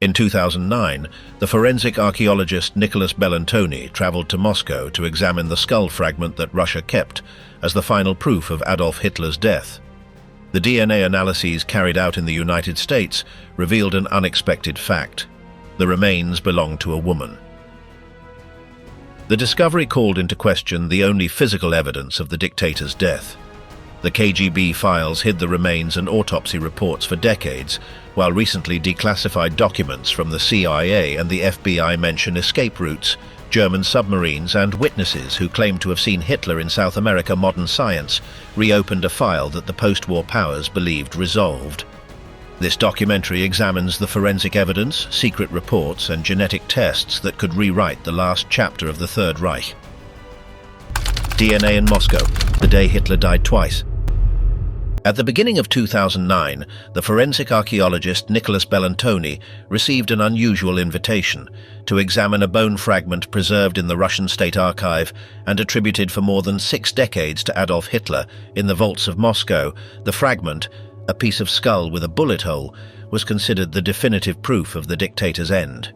In 2009, the forensic archaeologist Nicholas Bellantoni traveled to Moscow to examine the skull fragment that Russia kept as the final proof of Adolf Hitler's death. The DNA analyses carried out in the United States revealed an unexpected fact. The remains belonged to a woman. The discovery called into question the only physical evidence of the dictator's death. The KGB files hid the remains and autopsy reports for decades, while recently declassified documents from the CIA and the FBI mention escape routes, German submarines, and witnesses who claim to have seen Hitler in South America. Modern science reopened a file that the post-war powers believed resolved. This documentary examines the forensic evidence, secret reports, and genetic tests that could rewrite the last chapter of the Third Reich. DNA in Moscow, the day Hitler died twice. At the beginning of 2009, the forensic archaeologist Nicholas Bellantoni received an unusual invitation to examine a bone fragment preserved in the Russian State Archive and attributed for more than 6 decades to Adolf Hitler in the vaults of Moscow. The fragment, a piece of skull with a bullet hole, was considered the definitive proof of the dictator's end.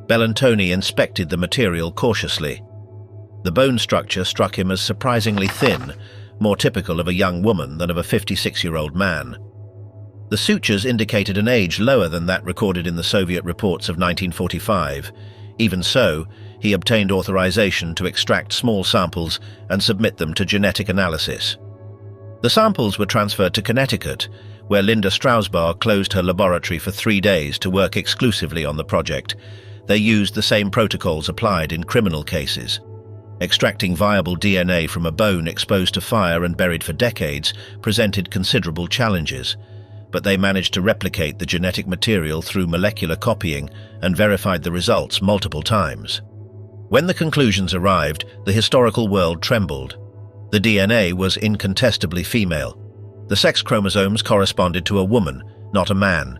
Bellantoni inspected the material cautiously. The bone structure struck him as surprisingly thin, more typical of a young woman than of a 56-year-old man. The sutures indicated an age lower than that recorded in the Soviet reports of 1945. Even so, he obtained authorization to extract small samples and submit them to genetic analysis. The samples were transferred to Connecticut, where Linda Strausbaugh closed her laboratory for 3 days to work exclusively on the project. They used the same protocols applied in criminal cases. Extracting viable DNA from a bone exposed to fire and buried for decades presented considerable challenges, but they managed to replicate the genetic material through molecular copying and verified the results multiple times. When the conclusions arrived, the historical world trembled. The DNA was incontestably female. The sex chromosomes corresponded to a woman, not a man.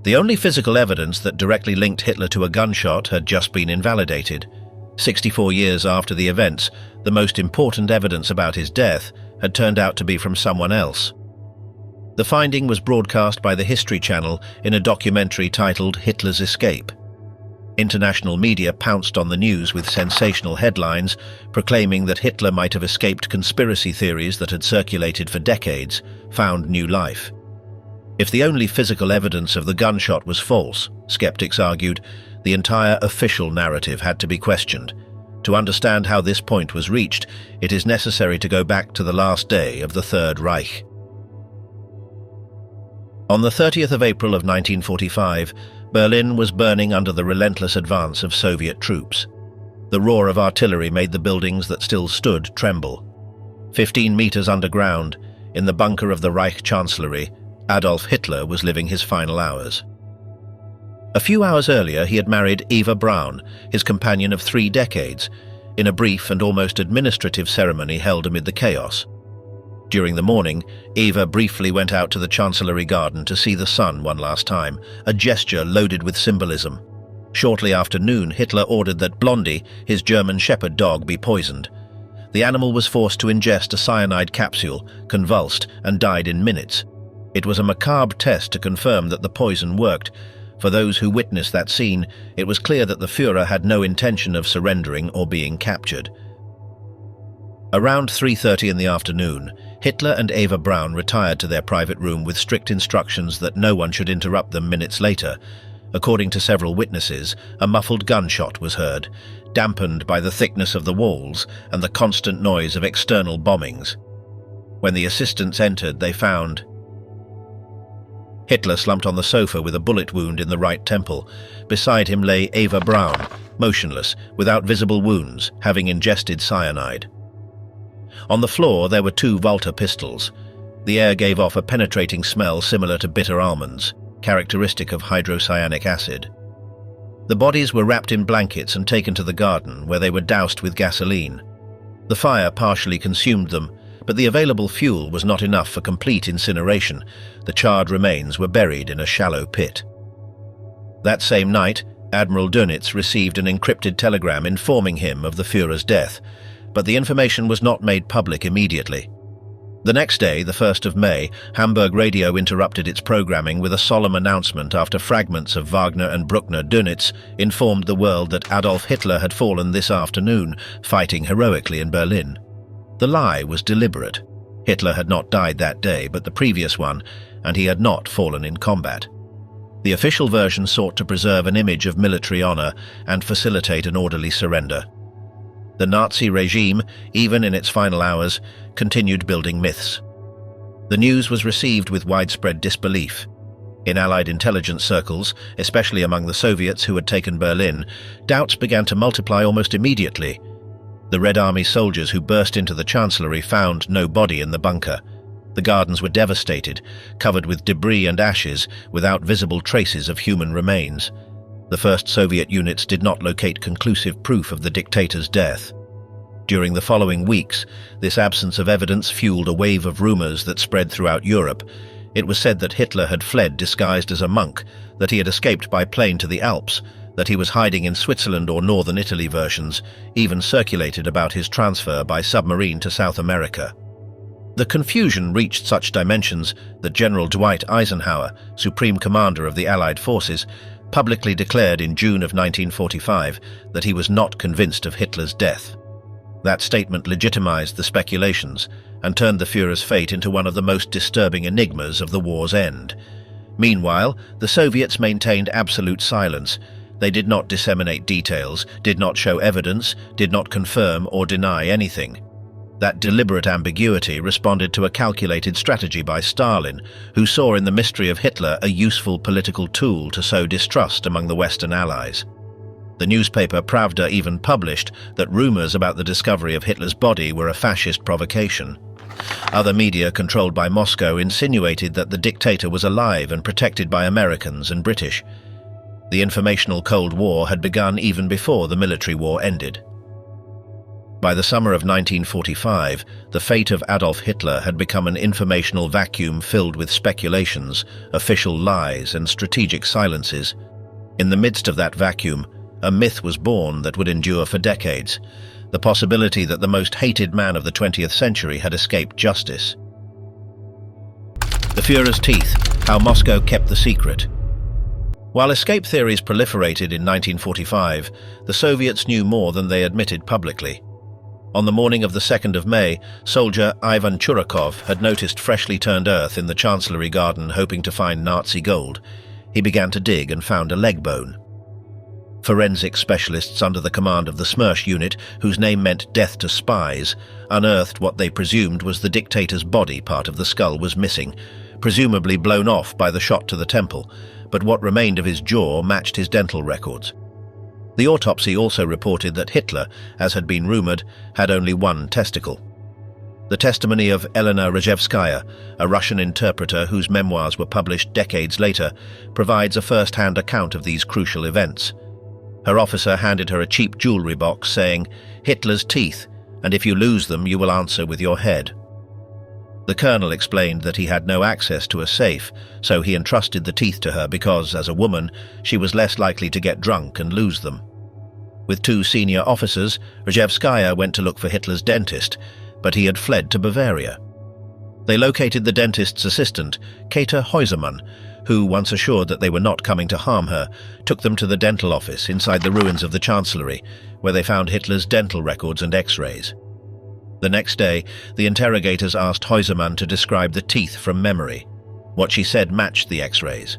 The only physical evidence that directly linked Hitler to a gunshot had just been invalidated. 64 years after the events, the most important evidence about his death had turned out to be from someone else. The finding was broadcast by the History Channel in a documentary titled Hitler's Escape. International media pounced on the news with sensational headlines proclaiming that Hitler might have escaped conspiracy theories that had circulated for decades, found new life. If the only physical evidence of the gunshot was false, skeptics argued, the entire official narrative had to be questioned. To understand how this point was reached, it is necessary to go back to the last day of the Third Reich. On the 30th of April of 1945, Berlin was burning under the relentless advance of Soviet troops. The roar of artillery made the buildings that still stood tremble. 15 meters underground, in the bunker of the Reich Chancellery, Adolf Hitler was living his final hours. A few hours earlier, he had married Eva Braun, his companion of 3 decades, in a brief and almost administrative ceremony held amid the chaos. During the morning, Eva briefly went out to the Chancellery garden to see the sun one last time, a gesture loaded with symbolism. Shortly after noon, Hitler ordered that Blondie, his German shepherd dog, be poisoned. The animal was forced to ingest a cyanide capsule, convulsed, and died in minutes. It was a macabre test to confirm that the poison worked. For those who witnessed that scene, it was clear that the Führer had no intention of surrendering or being captured. Around 3:30 in the afternoon, Hitler and Eva Braun retired to their private room with strict instructions that no one should interrupt them minutes later. According to several witnesses, a muffled gunshot was heard, dampened by the thickness of the walls and the constant noise of external bombings. When the assistants entered, they found Hitler slumped on the sofa with a bullet wound in the right temple. Beside him lay Eva Braun, motionless, without visible wounds, having ingested cyanide. On the floor there were 2 Walter pistols. The air gave off a penetrating smell similar to bitter almonds, characteristic of hydrocyanic acid. The bodies were wrapped in blankets and taken to the garden, where they were doused with gasoline. The fire partially consumed them, but the available fuel was not enough for complete incineration. The charred remains were buried in a shallow pit. That same night, Admiral Dönitz received an encrypted telegram informing him of the Führer's death, but the information was not made public immediately. The next day, the 1st of May, Hamburg radio interrupted its programming with a solemn announcement after fragments of Wagner and Bruckner Dönitz informed the world that Adolf Hitler had fallen this afternoon, fighting heroically in Berlin. The lie was deliberate. Hitler had not died that day, but the previous one, and he had not fallen in combat. The official version sought to preserve an image of military honor and facilitate an orderly surrender. The Nazi regime, even in its final hours, continued building myths. The news was received with widespread disbelief. In Allied intelligence circles, especially among the Soviets who had taken Berlin, doubts began to multiply almost immediately. The Red Army soldiers who burst into the Chancellery found no body in the bunker. The gardens were devastated, covered with debris and ashes, without visible traces of human remains. The first Soviet units did not locate conclusive proof of the dictator's death. During the following weeks, this absence of evidence fueled a wave of rumors that spread throughout Europe. It was said that Hitler had fled disguised as a monk, that he had escaped by plane to the Alps, that he was hiding in Switzerland or northern Italy. Versions even circulated about his transfer by submarine to South America. The confusion reached such dimensions that General Dwight Eisenhower, Supreme Commander of the Allied forces, publicly declared in June of 1945 that he was not convinced of Hitler's death. That statement legitimized the speculations and turned the Führer's fate into one of the most disturbing enigmas of the war's end. Meanwhile, the Soviets maintained absolute silence. They did not disseminate details, did not show evidence, did not confirm or deny anything. That deliberate ambiguity responded to a calculated strategy by Stalin, who saw in the mystery of Hitler a useful political tool to sow distrust among the Western Allies. The newspaper Pravda even published that rumors about the discovery of Hitler's body were a fascist provocation. Other media controlled by Moscow insinuated that the dictator was alive and protected by Americans and British. The informational Cold War had begun even before the military war ended. By the summer of 1945, the fate of Adolf Hitler had become an informational vacuum filled with speculations, official lies, and strategic silences. In the midst of that vacuum, a myth was born that would endure for decades: the possibility that the most hated man of the 20th century had escaped justice. The Führer's teeth: how Moscow kept the secret. While escape theories proliferated in 1945, the Soviets knew more than they admitted publicly. On the morning of the 2nd of May, soldier Ivan Churakov had noticed freshly turned earth in the Chancellery garden, hoping to find Nazi gold. He began to dig and found a leg bone. Forensic specialists under the command of the SMERSH unit, whose name meant death to spies, unearthed what they presumed was the dictator's body. Part of the skull was missing, presumably blown off by the shot to the temple, but what remained of his jaw matched his dental records. The autopsy also reported that Hitler, as had been rumored, had only one testicle. The testimony of Elena Rejevskaya, a Russian interpreter whose memoirs were published decades later, provides a first-hand account of these crucial events. Her officer handed her a cheap jewelry box saying, "Hitler's teeth, and if you lose them, you will answer with your head." The colonel explained that he had no access to a safe, so he entrusted the teeth to her because, as a woman, she was less likely to get drunk and lose them. With two senior officers, Rejevskaya went to look for Hitler's dentist, but he had fled to Bavaria. They located the dentist's assistant, Kater Heusermann, who, once assured that they were not coming to harm her, took them to the dental office inside the ruins of the Chancellery, where they found Hitler's dental records and X-rays. The next day, the interrogators asked Heusermann to describe the teeth from memory. What she said matched the X-rays.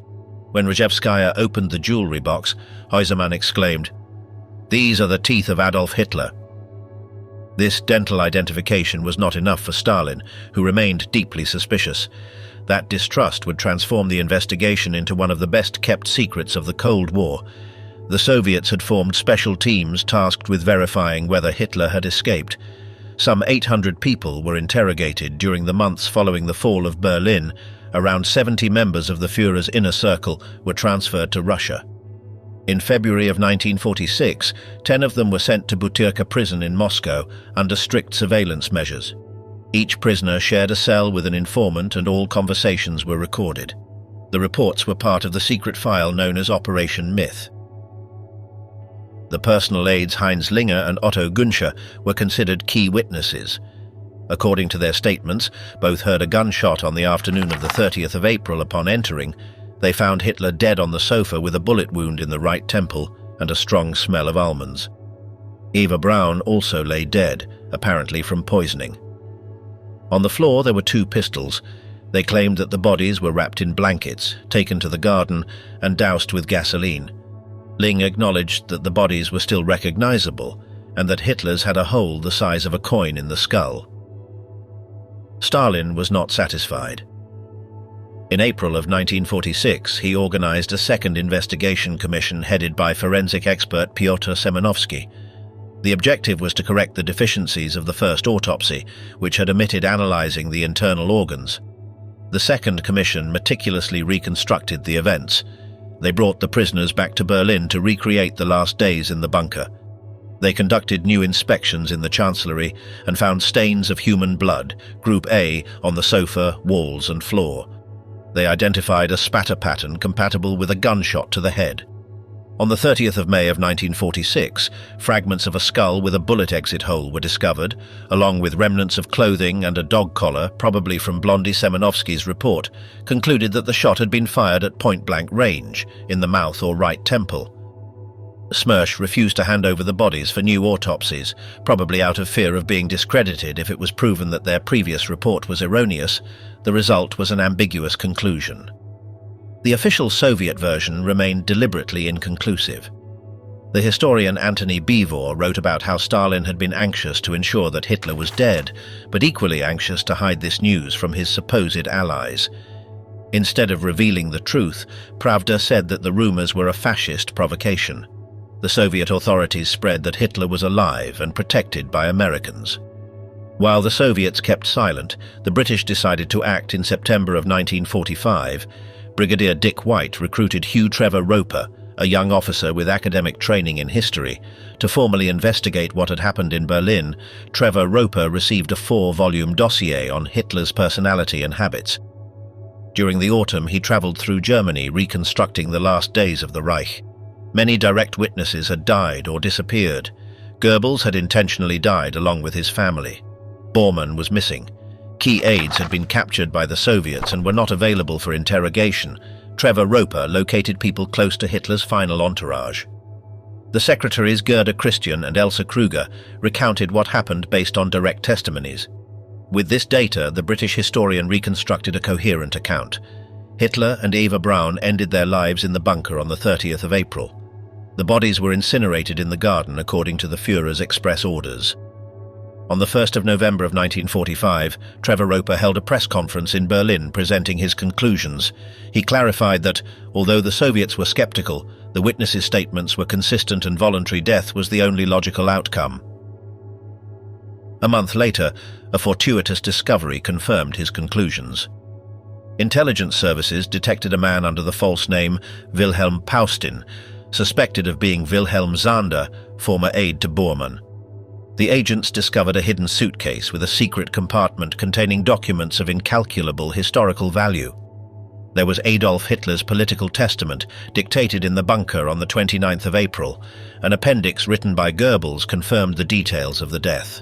When Rejevskaya opened the jewelry box, Heusermann exclaimed, "These are the teeth of Adolf Hitler." This dental identification was not enough for Stalin, who remained deeply suspicious. That distrust would transform the investigation into one of the best-kept secrets of the Cold War. The Soviets had formed special teams tasked with verifying whether Hitler had escaped. Some 800 people were interrogated during the months following the fall of Berlin. Around 70 members of the Führer's inner circle were transferred to Russia. In February of 1946, 10 of them were sent to Butyrka prison in Moscow under strict surveillance measures. Each prisoner shared a cell with an informant and all conversations were recorded. The reports were part of the secret file known as Operation Myth. The personal aides Heinz Linger and Otto Günscher were considered key witnesses. According to their statements, both heard a gunshot on the afternoon of the 30th of April upon entering. They found Hitler dead on the sofa with a bullet wound in the right temple and a strong smell of almonds. Eva Braun also lay dead, apparently from poisoning. On the floor there were 2 pistols. They claimed that the bodies were wrapped in blankets, taken to the garden, and doused with gasoline. Ling acknowledged that the bodies were still recognizable, and that Hitler's had a hole the size of a coin in the skull. Stalin was not satisfied. In April of 1946, he organized a second investigation commission headed by forensic expert Pyotr Semenovsky. The objective was to correct the deficiencies of the first autopsy, which had omitted analyzing the internal organs. The second commission meticulously reconstructed the events. They brought the prisoners back to Berlin to recreate the last days in the bunker. They conducted new inspections in the chancellery and found stains of human blood, Group A, on the sofa, walls and floor. They identified a spatter pattern compatible with a gunshot to the head. On the 30th of May of 1946, fragments of a skull with a bullet exit hole were discovered, along with remnants of clothing and a dog collar, probably from Blondie Semenovsky's report, concluded that the shot had been fired at point-blank range, in the mouth or right temple. SMERSH refused to hand over the bodies for new autopsies, probably out of fear of being discredited if it was proven that their previous report was erroneous. The result was an ambiguous conclusion. The official Soviet version remained deliberately inconclusive. The historian Antony Beevor wrote about how Stalin had been anxious to ensure that Hitler was dead, but equally anxious to hide this news from his supposed allies. Instead of revealing the truth, Pravda said that the rumors were a fascist provocation. The Soviet authorities spread that Hitler was alive and protected by Americans. While the Soviets kept silent, the British decided to act in September of 1945. Brigadier Dick White recruited Hugh Trevor Roper, a young officer with academic training in history, to formally investigate what had happened in Berlin. Trevor Roper received a 4-volume dossier on Hitler's personality and habits. During the autumn, he traveled through Germany, reconstructing the last days of the Reich. Many direct witnesses had died or disappeared. Goebbels had intentionally died along with his family. Bormann was missing. Key aides had been captured by the Soviets and were not available for interrogation. Trevor Roper located people close to Hitler's final entourage. The secretaries Gerda Christian and Elsa Kruger recounted what happened based on direct testimonies. With this data, the British historian reconstructed a coherent account. Hitler and Eva Braun ended their lives in the bunker on the 30th of April. The bodies were incinerated in the garden according to the Führer's express orders. On the 1st of November of 1945, Trevor Roper held a press conference in Berlin presenting his conclusions. He clarified that, although the Soviets were skeptical, the witnesses' statements were consistent and voluntary death was the only logical outcome. A month later, a fortuitous discovery confirmed his conclusions. Intelligence services detected a man under the false name Wilhelm Paustin, suspected of being Wilhelm Zander, former aide to Bormann. The agents discovered a hidden suitcase with a secret compartment containing documents of incalculable historical value. There was Adolf Hitler's political testament, dictated in the bunker on the 29th of April. An appendix written by Goebbels confirmed the details of the death.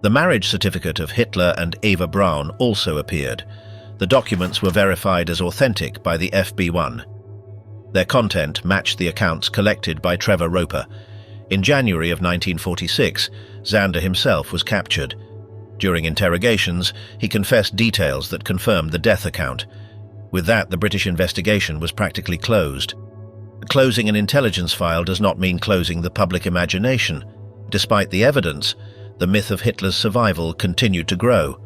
The marriage certificate of Hitler and Eva Braun also appeared. The documents were verified as authentic by the FB1. Their content matched the accounts collected by Trevor Roper. In January of 1946, Zander himself was captured. During interrogations, he confessed details that confirmed the death account. With that, the British investigation was practically closed. Closing an intelligence file does not mean closing the public imagination. Despite the evidence, the myth of Hitler's survival continued to grow.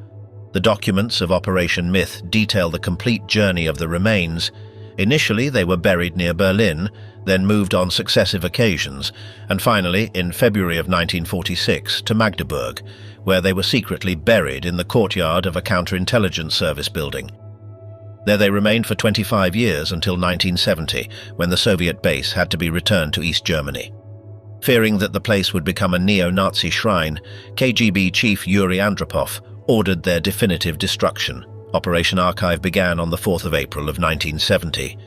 The documents of Operation Myth detail the complete journey of the remains. Initially, they were buried near Berlin, then moved on successive occasions, and finally, in February of 1946, to Magdeburg, where they were secretly buried in the courtyard of a counterintelligence service building. There they remained for 25 years until 1970, when the Soviet base had to be returned to East Germany. Fearing that the place would become a neo-Nazi shrine, KGB chief Yuri Andropov ordered their definitive destruction. Operation Archive began on the 4th of April of 1970.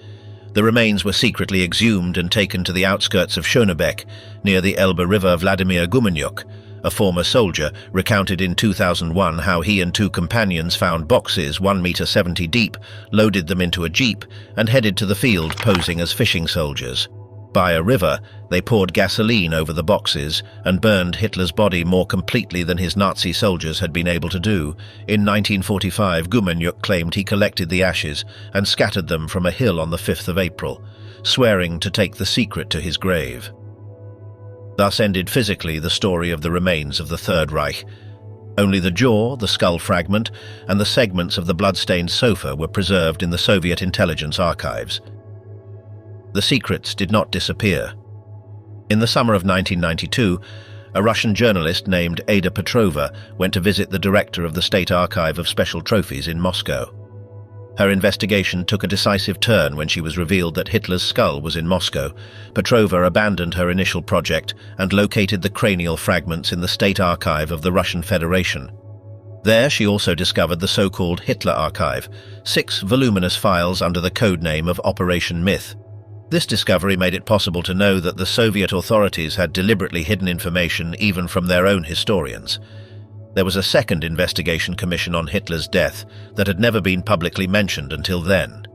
The remains were secretly exhumed and taken to the outskirts of Schönebeck, near the Elbe River Vladimir Gumenyuk, a former soldier, recounted in 2001 how he and two companions found boxes 1.70 meters deep, loaded them into a jeep, and headed to the field posing as fishing soldiers. By a river, they poured gasoline over the boxes and burned Hitler's body more completely than his Nazi soldiers had been able to do. In 1945, Gumenyuk claimed he collected the ashes and scattered them from a hill on the 5th of April, swearing to take the secret to his grave. Thus ended physically the story of the remains of the Third Reich. Only the jaw, the skull fragment, and the segments of the blood-stained sofa were preserved in the Soviet intelligence archives. The secrets did not disappear. In the summer of 1992, a Russian journalist named Ada Petrova went to visit the director of the State Archive of Special Trophies in Moscow. Her investigation took a decisive turn when she was revealed that Hitler's skull was in Moscow. Petrova abandoned her initial project and located the cranial fragments in the State Archive of the Russian Federation. There she also discovered the so-called Hitler Archive, 6 voluminous files under the code name of Operation Myth. This discovery made it possible to know that the Soviet authorities had deliberately hidden information even from their own historians. There was a second investigation commission on Hitler's death that had never been publicly mentioned until then.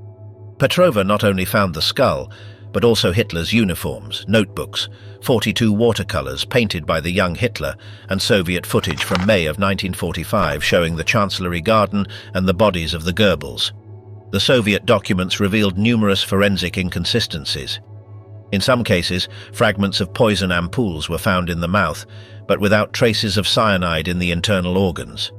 Petrova not only found the skull, but also Hitler's uniforms, notebooks, 42 watercolors painted by the young Hitler, and Soviet footage from May of 1945 showing the Chancellery Garden and the bodies of the Goebbels. The Soviet documents revealed numerous forensic inconsistencies. In some cases, fragments of poison ampoules were found in the mouth, but without traces of cyanide in the internal organs.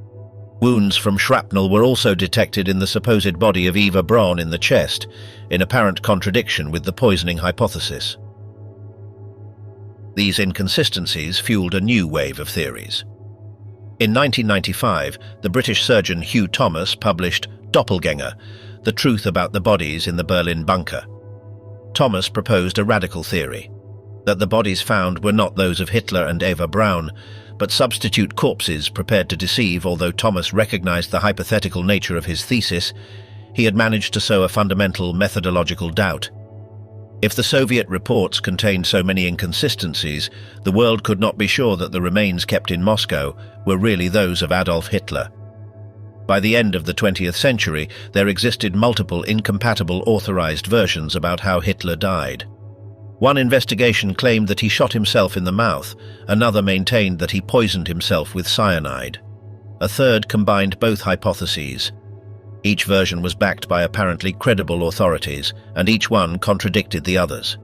Wounds from shrapnel were also detected in the supposed body of Eva Braun in the chest, in apparent contradiction with the poisoning hypothesis. These inconsistencies fueled a new wave of theories. In 1995, the British surgeon Hugh Thomas published Doppelgänger, The Truth About the Bodies in the Berlin Bunker. Thomas proposed a radical theory, that the bodies found were not those of Hitler and Eva Braun, but substitute corpses prepared to deceive. Although Thomas recognized the hypothetical nature of his thesis, he had managed to sow a fundamental methodological doubt. If the Soviet reports contained so many inconsistencies, the world could not be sure that the remains kept in Moscow were really those of Adolf Hitler. By the end of the 20th century, there existed multiple incompatible authorized versions about how Hitler died. One investigation claimed that he shot himself in the mouth, another maintained that he poisoned himself with cyanide. A third combined both hypotheses. Each version was backed by apparently credible authorities, and each one contradicted the others.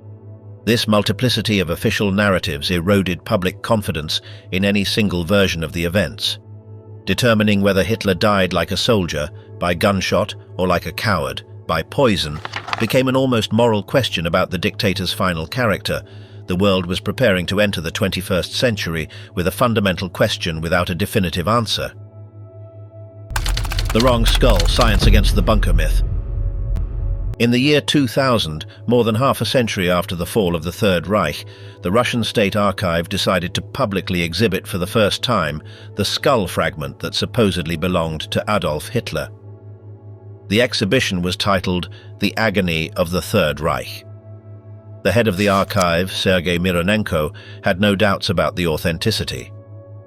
This multiplicity of official narratives eroded public confidence in any single version of the events. Determining whether Hitler died like a soldier, by gunshot, or like a coward, by poison, became an almost moral question about the dictator's final character. The world was preparing to enter the 21st century with a fundamental question without a definitive answer. The wrong skull, science against the bunker myth. In the year 2000, more than half a century after the fall of the Third Reich, the Russian State Archive decided to publicly exhibit for the first time the skull fragment that supposedly belonged to Adolf Hitler. The exhibition was titled The Agony of the Third Reich. The head of the archive, Sergei Mironenko, had no doubts about the authenticity.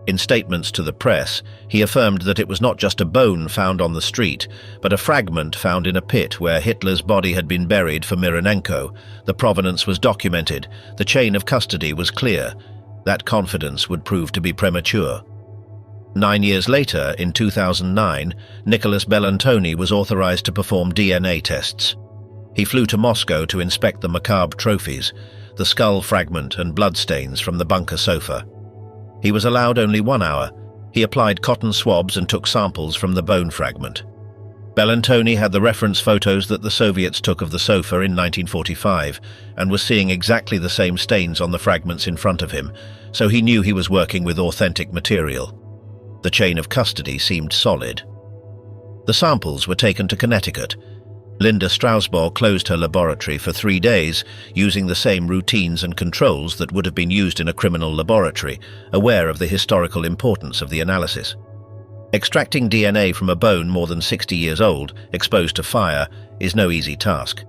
In statements to the press, he affirmed that it was not just a bone found on the street, but a fragment found in a pit where Hitler's body had been buried. For Mironenko, the provenance was documented, the chain of custody was clear. That confidence would prove to be premature. 9 years later, in 2009, Nicholas Bellantoni was authorized to perform DNA tests. He flew to Moscow to inspect the macabre trophies, the skull fragment and bloodstains from the bunker sofa. He was allowed only 1 hour. He applied cotton swabs and took samples from the bone fragment. Bellantoni had the reference photos that the Soviets took of the sofa in 1945 and was seeing exactly the same stains on the fragments in front of him, so he knew he was working with authentic material. The chain of custody seemed solid. The samples were taken to Connecticut. Linda Strausbaugh closed her laboratory for 3 days, using the same routines and controls that would have been used in a criminal laboratory, aware of the historical importance of the analysis. Extracting DNA from a bone more than 60 years old, exposed to fire, is no easy task.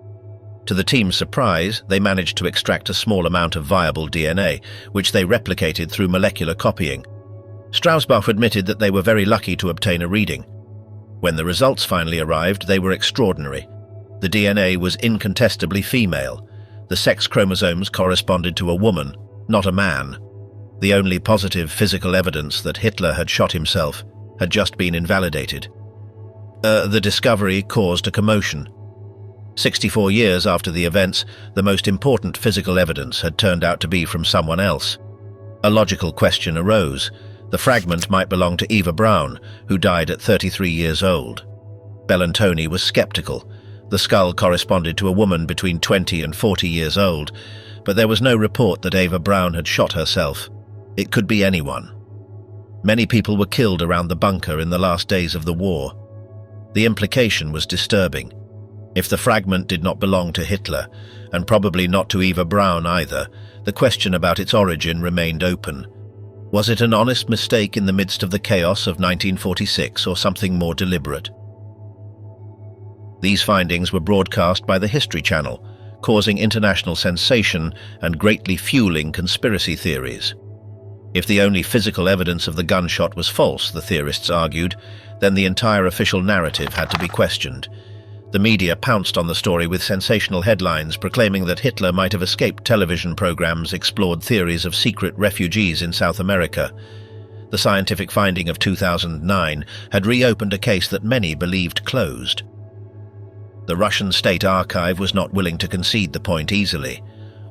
To the team's surprise, they managed to extract a small amount of viable DNA, which they replicated through molecular copying. Strausbach admitted that they were very lucky to obtain a reading. When the results finally arrived, they were extraordinary. The DNA was incontestably female. The sex chromosomes corresponded to a woman, not a man. The only positive physical evidence that Hitler had shot himself had just been invalidated. The discovery caused a commotion. 64 years after the events, the most important physical evidence had turned out to be from someone else. A logical question arose. The fragment might belong to Eva Braun, who died at 33 years old. Bellantoni was skeptical. The skull corresponded to a woman between 20 and 40 years old, but there was no report that Eva Braun had shot herself. It could be anyone. Many people were killed around the bunker in the last days of the war. The implication was disturbing. If the fragment did not belong to Hitler, and probably not to Eva Braun either, the question about its origin remained open. Was it an honest mistake in the midst of the chaos of 1946 or something more deliberate? These findings were broadcast by the History Channel, causing international sensation and greatly fueling conspiracy theories. If the only physical evidence of the gunshot was false, the theorists argued, then the entire official narrative had to be questioned. The media pounced on the story with sensational headlines proclaiming that Hitler might have escaped. Television programs explored theories of secret refugees in South America. The scientific finding of 2009 had reopened a case that many believed closed. The Russian State Archive was not willing to concede the point easily.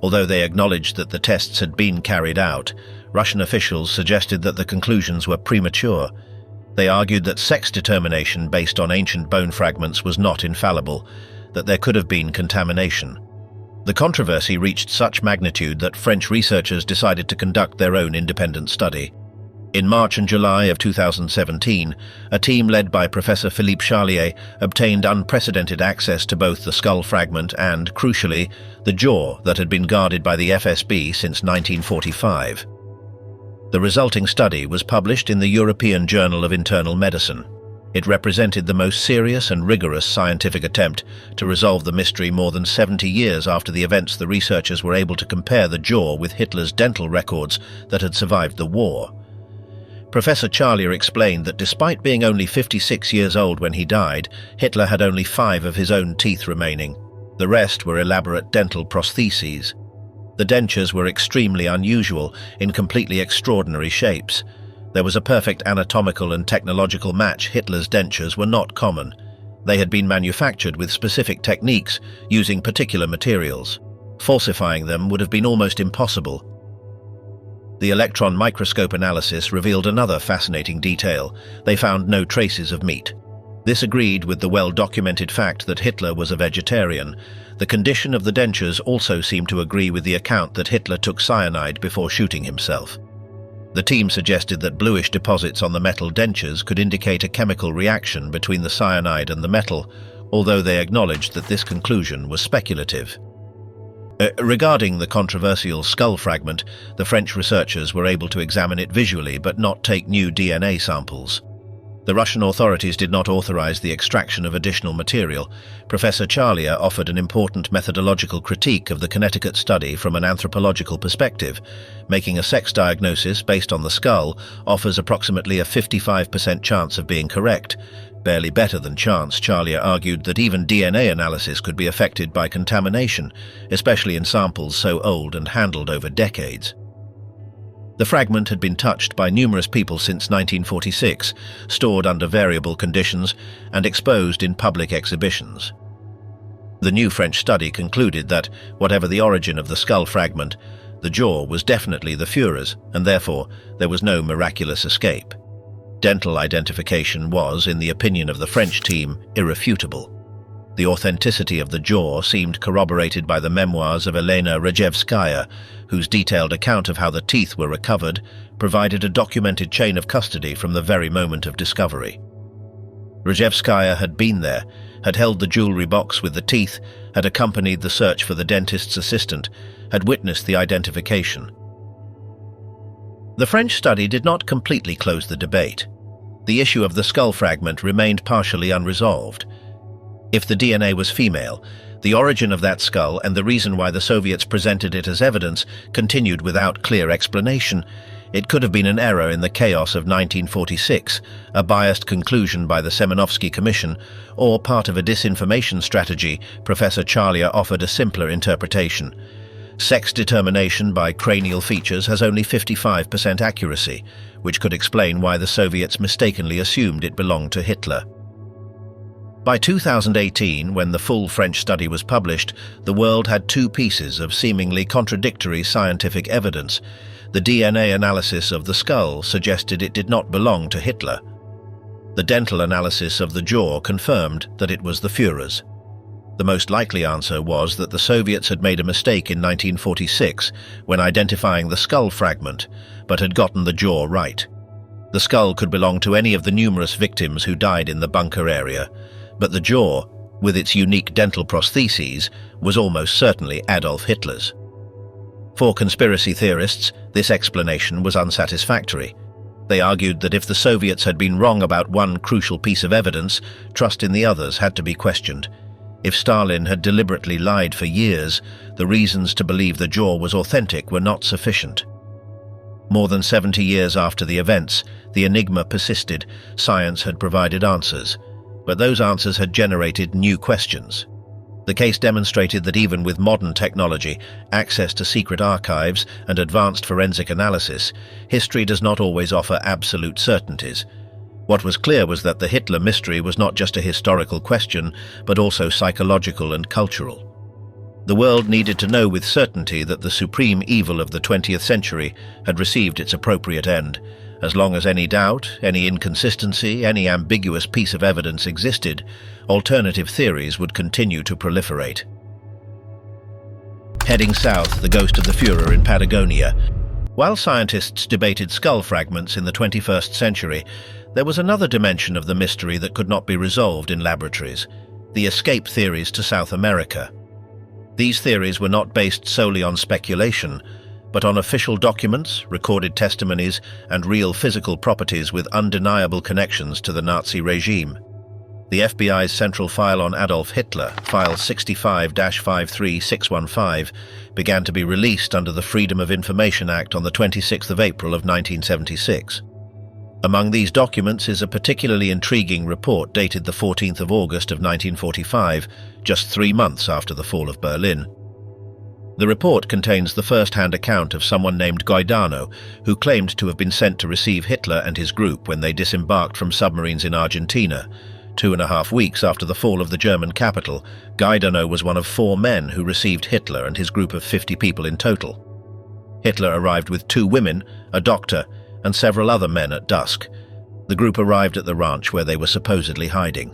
Although they acknowledged that the tests had been carried out, Russian officials suggested that the conclusions were premature. They argued that sex determination based on ancient bone fragments was not infallible, that there could have been contamination. The controversy reached such magnitude that French researchers decided to conduct their own independent study. In March and July of 2017, a team led by Professor Philippe Charlier obtained unprecedented access to both the skull fragment and, crucially, the jaw that had been guarded by the FSB since 1945. The resulting study was published in the European Journal of Internal Medicine. It represented the most serious and rigorous scientific attempt to resolve the mystery more than 70 years after the events. The researchers were able to compare the jaw with Hitler's dental records that had survived the war. Professor Charlier explained that despite being only 56 years old when he died, Hitler had only 5 of his own teeth remaining. The rest were elaborate dental prostheses. The dentures were extremely unusual, in completely extraordinary shapes. There was a perfect anatomical and technological match. Hitler's dentures were not common. They had been manufactured with specific techniques, using particular materials. Falsifying them would have been almost impossible. The electron microscope analysis revealed another fascinating detail. They found no traces of meat. This agreed with the well-documented fact that Hitler was a vegetarian. The condition of the dentures also seemed to agree with the account that Hitler took cyanide before shooting himself. The team suggested that bluish deposits on the metal dentures could indicate a chemical reaction between the cyanide and the metal, although they acknowledged that this conclusion was speculative. Regarding the controversial skull fragment, the French researchers were able to examine it visually but not take new DNA samples. The Russian authorities did not authorize the extraction of additional material. Professor Charlier offered an important methodological critique of the Connecticut study from an anthropological perspective. Making a sex diagnosis based on the skull offers approximately a 55% chance of being correct. Barely better than chance, Charlier argued that even DNA analysis could be affected by contamination, especially in samples so old and handled over decades. The fragment had been touched by numerous people since 1946, stored under variable conditions, and exposed in public exhibitions. The new French study concluded that, whatever the origin of the skull fragment, the jaw was definitely the Führer's, and therefore there was no miraculous escape. Dental identification was, in the opinion of the French team, irrefutable. The authenticity of the jaw seemed corroborated by the memoirs of Elena Rajevskaya, whose detailed account of how the teeth were recovered provided a documented chain of custody from the very moment of discovery. Rajevskaya had been there, had held the jewelry box with the teeth, had accompanied the search for the dentist's assistant, had witnessed the identification. The French study did not completely close the debate. The issue of the skull fragment remained partially unresolved. If the DNA was female, the origin of that skull and the reason why the Soviets presented it as evidence continued without clear explanation. It could have been an error in the chaos of 1946, a biased conclusion by the Semenovsky Commission, or part of a disinformation strategy. Professor Charlier offered a simpler interpretation. Sex determination by cranial features has only 55% accuracy, which could explain why the Soviets mistakenly assumed it belonged to Hitler. By 2018, when the full French study was published, the world had two pieces of seemingly contradictory scientific evidence. The DNA analysis of the skull suggested it did not belong to Hitler. The dental analysis of the jaw confirmed that it was the Führer's. The most likely answer was that the Soviets had made a mistake in 1946 when identifying the skull fragment, but had gotten the jaw right. The skull could belong to any of the numerous victims who died in the bunker area, but the jaw, with its unique dental prostheses, was almost certainly Adolf Hitler's. For conspiracy theorists, this explanation was unsatisfactory. They argued that if the Soviets had been wrong about one crucial piece of evidence, trust in the others had to be questioned. If Stalin had deliberately lied for years, the reasons to believe the jaw was authentic were not sufficient. More than 70 years after the events, the enigma persisted. Science had provided answers, but those answers had generated new questions. The case demonstrated that even with modern technology, access to secret archives, and advanced forensic analysis, history does not always offer absolute certainties. What was clear was that the Hitler mystery was not just a historical question, but also psychological and cultural. The world needed to know with certainty that the supreme evil of the 20th century had received its appropriate end. As long as any doubt, any inconsistency, any ambiguous piece of evidence existed, alternative theories would continue to proliferate. Heading south, the ghost of the Führer in Patagonia. While scientists debated skull fragments in the 21st century, there was another dimension of the mystery that could not be resolved in laboratories: the escape theories to South America. These theories were not based solely on speculation, but on official documents, recorded testimonies, and real physical properties with undeniable connections to the Nazi regime. The FBI's central file on Adolf Hitler, File 65-53615, began to be released under the Freedom of Information Act on the 26th of April of 1976. Among these documents is a particularly intriguing report dated the 14th of August of 1945, just 3 months after the fall of Berlin. The report contains the first-hand account of someone named Guidano, who claimed to have been sent to receive Hitler and his group when they disembarked from submarines in Argentina. 2.5 weeks after the fall of the German capital, Guidano was one of 4 men who received Hitler and his group of 50 people in total. Hitler arrived with 2 women, a doctor, and several other men at dusk. The group arrived at the ranch where they were supposedly hiding.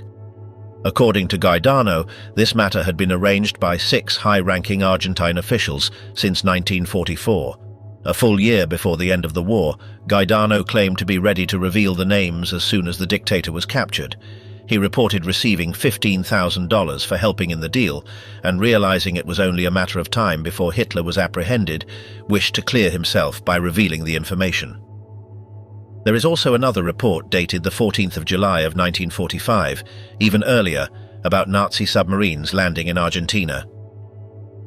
According to Guidano, this matter had been arranged by 6 high-ranking Argentine officials since 1944. A full year before the end of the war, Guidano claimed to be ready to reveal the names as soon as the dictator was captured. He reported receiving $15,000 for helping in the deal, and realizing it was only a matter of time before Hitler was apprehended, wished to clear himself by revealing the information. There is also another report dated the 14th of July of 1945, even earlier, about Nazi submarines landing in Argentina.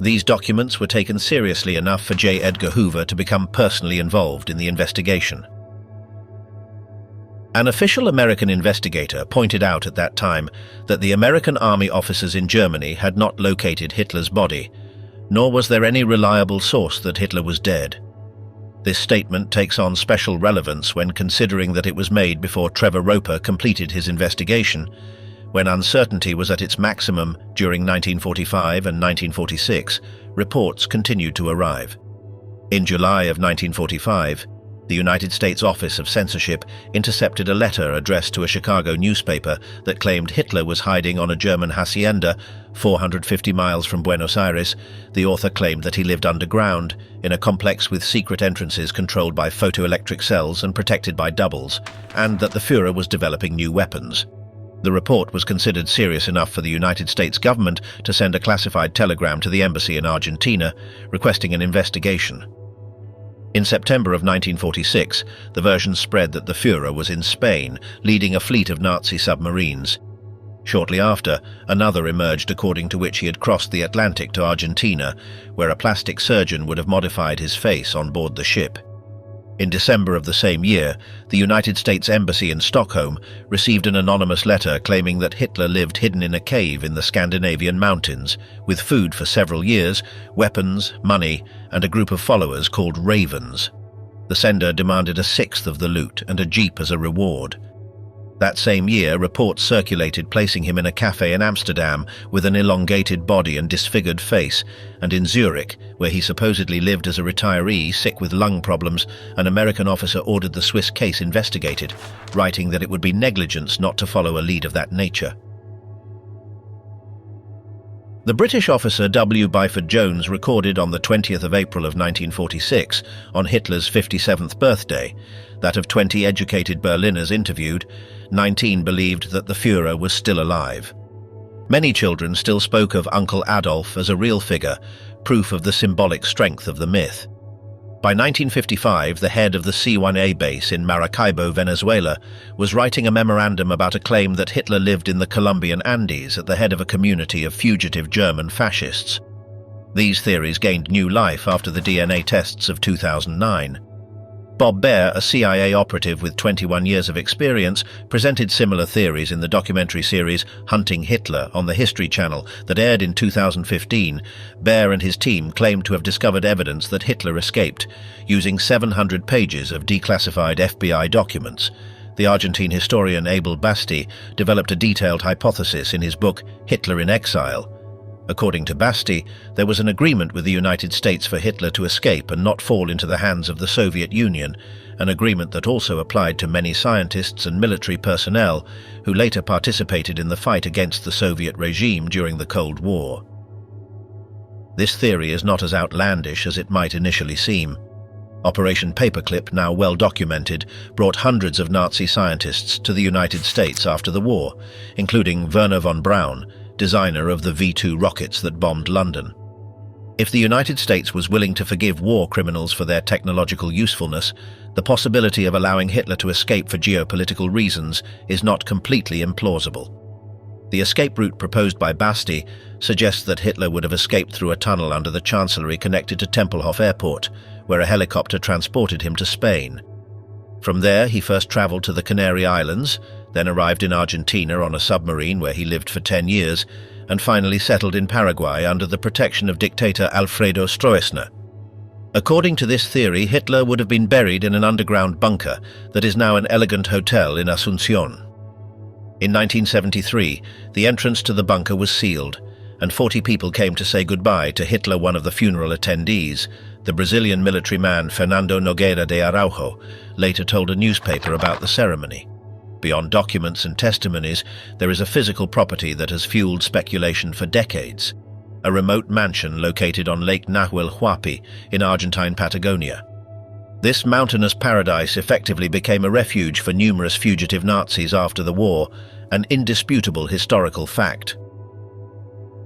These documents were taken seriously enough for J. Edgar Hoover to become personally involved in the investigation. An official American investigator pointed out at that time that the American army officers in Germany had not located Hitler's body, nor was there any reliable source that Hitler was dead. This statement takes on special relevance when considering that it was made before Trevor Roper completed his investigation, when uncertainty was at its maximum during 1945 and 1946, reports continued to arrive. In July of 1945, the United States Office of Censorship intercepted a letter addressed to a Chicago newspaper that claimed Hitler was hiding on a German hacienda 450 miles from Buenos Aires. The author claimed that he lived underground, in a complex with secret entrances controlled by photoelectric cells and protected by doubles, and that the Führer was developing new weapons. The report was considered serious enough for the United States government to send a classified telegram to the embassy in Argentina, requesting an investigation. In September of 1946, the version spread that the Führer was in Spain, leading a fleet of Nazi submarines. Shortly after, another emerged according to which he had crossed the Atlantic to Argentina, where a plastic surgeon would have modified his face on board the ship. In December of the same year, the United States Embassy in Stockholm received an anonymous letter claiming that Hitler lived hidden in a cave in the Scandinavian mountains, with food for several years, weapons, money, and a group of followers called Ravens. The sender demanded a sixth of the loot and a jeep as a reward. That same year, reports circulated placing him in a cafe in Amsterdam with an elongated body and disfigured face, and in Zurich, where he supposedly lived as a retiree sick with lung problems, an American officer ordered the Swiss case investigated, writing that it would be negligence not to follow a lead of that nature. The British officer W. Byford Jones recorded on the 20th of April of 1946, on Hitler's 57th birthday, that of 20 educated Berliners interviewed, 19 believed that the Führer was still alive. Many children still spoke of Uncle Adolf as a real figure, proof of the symbolic strength of the myth. By 1955, the head of the C-1A base in Maracaibo, Venezuela, was writing a memorandum about a claim that Hitler lived in the Colombian Andes at the head of a community of fugitive German fascists. These theories gained new life after the DNA tests of 2009. Bob Baer, a CIA operative with 21 years of experience, presented similar theories in the documentary series Hunting Hitler on the History Channel that aired in 2015. Baer and his team claimed to have discovered evidence that Hitler escaped, using 700 pages of declassified FBI documents. The Argentine historian Abel Basti developed a detailed hypothesis in his book Hitler in Exile. According to Basti, there was an agreement with the United States for Hitler to escape and not fall into the hands of the Soviet Union, an agreement that also applied to many scientists and military personnel who later participated in the fight against the Soviet regime during the Cold War. This theory is not as outlandish as it might initially seem. Operation Paperclip, now well documented, brought hundreds of Nazi scientists to the United States after the war, including Wernher von Braun, designer of the V-2 rockets that bombed London. If the United States was willing to forgive war criminals for their technological usefulness, the possibility of allowing Hitler to escape for geopolitical reasons is not completely implausible. The escape route proposed by Basti suggests that Hitler would have escaped through a tunnel under the Chancellery connected to Tempelhof Airport, where a helicopter transported him to Spain. From there, he first traveled to the Canary Islands, then arrived in Argentina on a submarine where he lived for 10 years, and finally settled in Paraguay under the protection of dictator Alfredo Stroessner. According to this theory, Hitler would have been buried in an underground bunker that is now an elegant hotel in Asunción. In 1973, the entrance to the bunker was sealed, and 40 people came to say goodbye to Hitler. One of the funeral attendees, the Brazilian military man Fernando Nogueira de Araujo, later told a newspaper about the ceremony. Beyond documents and testimonies, there is a physical property that has fueled speculation for decades: a remote mansion located on Lake Nahuel Huapi in Argentine Patagonia. This mountainous paradise effectively became a refuge for numerous fugitive Nazis after the war, an indisputable historical fact.